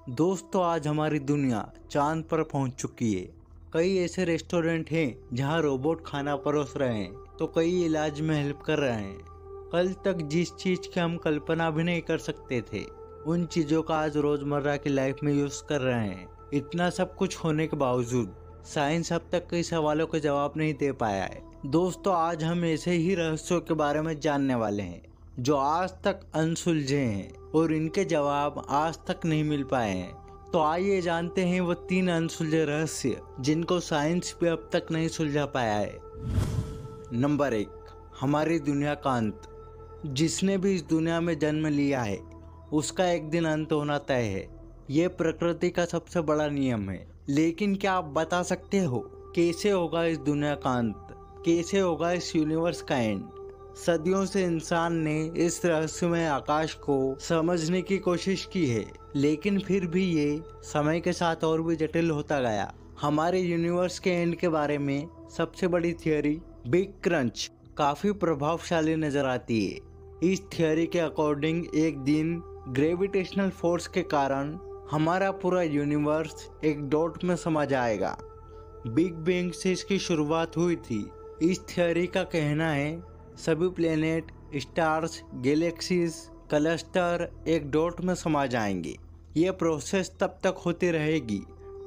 दोस्तों आज हमारी दुनिया चांद पर पहुंच चुकी है। कई ऐसे रेस्टोरेंट हैं जहां रोबोट खाना परोस रहे हैं तो कई इलाज में हेल्प कर रहे हैं। कल तक जिस चीज की हम कल्पना भी नहीं कर सकते थे उन चीजों का आज रोजमर्रा की लाइफ में यूज कर रहे हैं। इतना सब कुछ होने के बावजूद साइंस अब तक कई सवालों के जवाब नहीं दे पाया है। दोस्तों आज हम ऐसे ही रहस्यों के बारे में जानने वाले हैं जो आज तक अनसुलझे हैं और इनके जवाब आज तक नहीं मिल पाए हैं। तो आइए जानते हैं वो 3 अनसुलझे रहस्य जिनको साइंस भी अब तक नहीं सुलझा पाया है। नंबर 1, हमारी दुनिया का अंत। जिसने भी इस दुनिया में जन्म लिया है उसका एक दिन अंत होना तय है। ये प्रकृति का सबसे बड़ा नियम है। लेकिन क्या आप बता सकते हो कैसे होगा इस दुनिया का अंत? कैसे होगा इस यूनिवर्स का एंड? सदियों से इंसान ने इस रहस्यमय आकाश को समझने की कोशिश की है, लेकिन फिर भी ये समय के साथ और भी जटिल होता गया। हमारे यूनिवर्स के एंड के बारे में सबसे बड़ी थियोरी बिग क्रंच काफी प्रभावशाली नजर आती है। इस थियोरी के अकॉर्डिंग एक दिन ग्रेविटेशनल फोर्स के कारण हमारा पूरा यूनिवर्स एक डॉट में समा जाएगा। बिग बैंग से इसकी शुरुआत हुई थी। इस थियोरी का कहना है सभी प्लेनेट, स्टार्स, गैलेक्सीज, क्लस्टर एक डॉट में समा जाएंगे। ये प्रोसेस तब तक होती रहेगी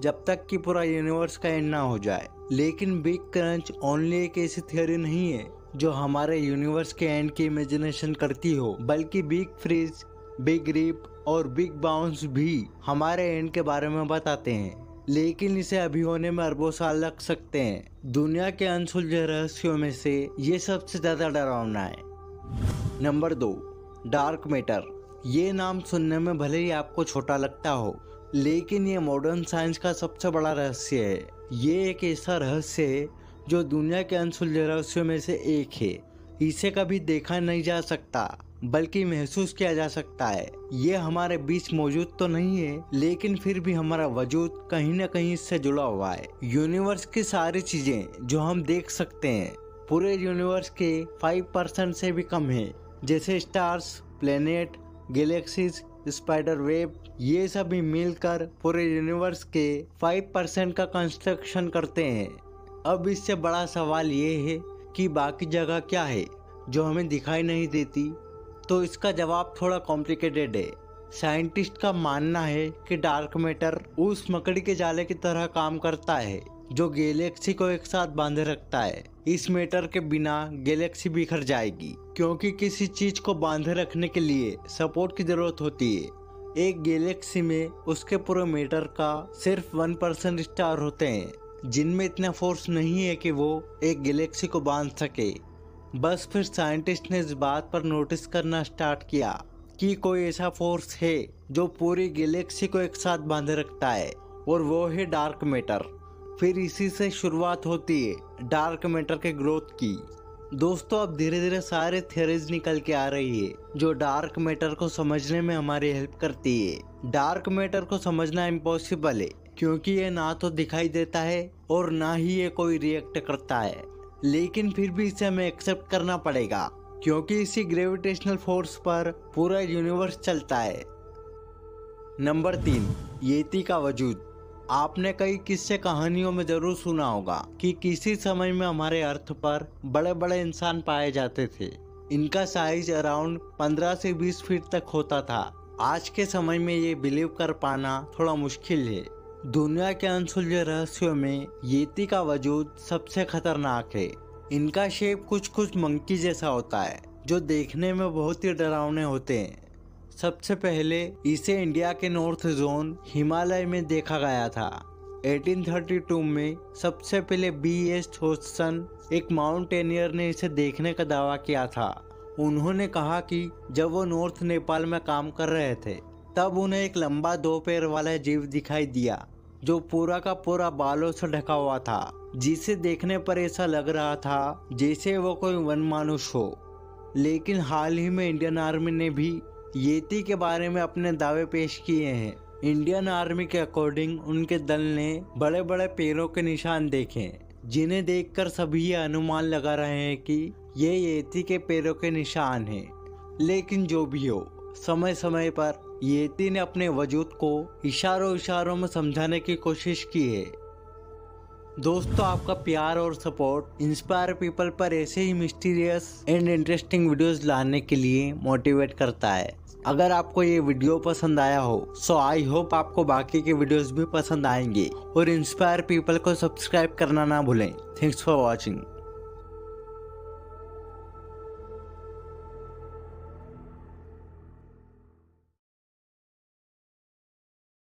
जब तक कि पूरा यूनिवर्स का एंड ना हो जाए। लेकिन बिग क्रंच ओनली एक ऐसी थियोरी नहीं है जो हमारे यूनिवर्स के एंड की इमेजिनेशन करती हो, बल्कि बिग फ्रीज, बिग रिप और बिग बाउंस भी हमारे एंड के बारे में बताते हैं। लेकिन इसे अभी होने में अरबों साल लग सकते हैं। दुनिया के अनसुलझे रहस्यों में से ये सबसे ज्यादा डरावना है। Number 2, dark matter. ये नाम सुनने में भले ही आपको छोटा लगता हो, लेकिन ये मॉडर्न साइंस का सबसे बड़ा रहस्य है। ये एक ऐसा रहस्य है जो दुनिया के अनसुलझे रहस्यों में से एक है। इसे कभी देखा नहीं जा सकता बल्कि महसूस किया जा सकता है। ये हमारे बीच मौजूद तो नहीं है, लेकिन फिर भी हमारा वजूद कहीं न कहीं इससे जुड़ा हुआ है। यूनिवर्स की सारी चीजें जो हम देख सकते हैं पूरे यूनिवर्स के 5% से भी कम है। जैसे stars, planet, galaxies, spider web, ये सभी मिलकर पूरे यूनिवर्स के 5% का कंस्ट्रक्शन करते हैं। अब इससे बड़ा सवाल ये है कि बाकी जगह क्या है जो हमें दिखाई नहीं देती। तो इसका जवाब थोड़ा कॉम्प्लिकेटेड है। साइंटिस्ट का मानना है कि डार्क मैटर उस मकड़ी के जाले की तरह काम करता है जो गैलेक्सी को एक साथ बांधे रखता है। इस मैटर के बिना गैलेक्सी बिखर जाएगी, क्योंकि किसी चीज को बांधे रखने के लिए सपोर्ट की जरूरत होती है। एक गैलेक्सी में उसके पूरे मैटर का सिर्फ 1% स्टार होते हैं जिनमें इतना फोर्स नहीं है कि वो एक गैलेक्सी को बांध सके। बस फिर साइंटिस्ट ने इस बात पर नोटिस करना स्टार्ट किया कि कोई ऐसा फोर्स है जो पूरी गैलेक्सी को एक साथ बांधे रखता है, और वो है डार्क मैटर। फिर इसी से शुरुआत होती है डार्क मैटर के ग्रोथ की। दोस्तों अब धीरे धीरे सारे थ्योरीज निकल के आ रही है जो डार्क मैटर को समझने में हमारी हेल्प करती है। डार्क मैटर को समझना इम्पॉसिबल है क्योंकि ये ना तो दिखाई देता है और ना ही ये कोई रिएक्ट करता है, लेकिन फिर भी इसे हमें एक्सेप्ट करना पड़ेगा क्योंकि इसी ग्रेविटेशनल फोर्स पर पूरा यूनिवर्स चलता है। नंबर 3, येती का वजूद। आपने कई किस्से कहानियों में जरूर सुना होगा कि किसी समय में हमारे अर्थ पर बड़े बड़े इंसान पाए जाते थे। इनका साइज अराउंड 15 से 20 फीट तक होता था। आज के समय में ये बिलीव कर पाना थोड़ा मुश्किल है। दुनिया के अनसुलझे रहस्यों में येती का वजूद सबसे खतरनाक है। इनका शेप कुछ मंकी जैसा होता है जो देखने में बहुत ही डरावने होते हैं। सबसे पहले इसे इंडिया के नॉर्थ जोन हिमालय में देखा गया था। 1832 में सबसे पहले B.S. थॉम्सन एक माउंटेनियर ने इसे देखने का दावा किया था। उन्होंने कहा कि जब वो नॉर्थ नेपाल में काम कर रहे थे तब उन्हें एक लंबा 2 पैर वाला जीव दिखाई दिया जो पूरा का पूरा बालों से ढका हुआ था, जिसे देखने पर ऐसा लग रहा था जैसे वो कोई वनमानुष हो। लेकिन हाल ही में इंडियन आर्मी ने भी येती के बारे में अपने दावे पेश किए हैं। इंडियन आर्मी के अकॉर्डिंग उनके दल ने बड़े बड़े पैरों के निशान देखे जिन्हें देखकर सभी ये अनुमान लगा रहे हैं कि ये येती के पैरों के निशान हैं। लेकिन जो भी हो, समय समय पर येती ने अपने वजूद को इशारों में समझाने की कोशिश की है। दोस्तों, आपका प्यार और सपोर्ट इंस्पायर पीपल पर ऐसे ही मिस्टीरियस एंड इंटरेस्टिंग वीडियोस लाने के लिए मोटिवेट करता है। अगर आपको ये वीडियो पसंद आया हो सो आई होप आपको बाकी के वीडियोस भी पसंद आएंगे और इंस्पायर पीपल को सब्सक्राइब करना ना भूलें। Thanks for watching.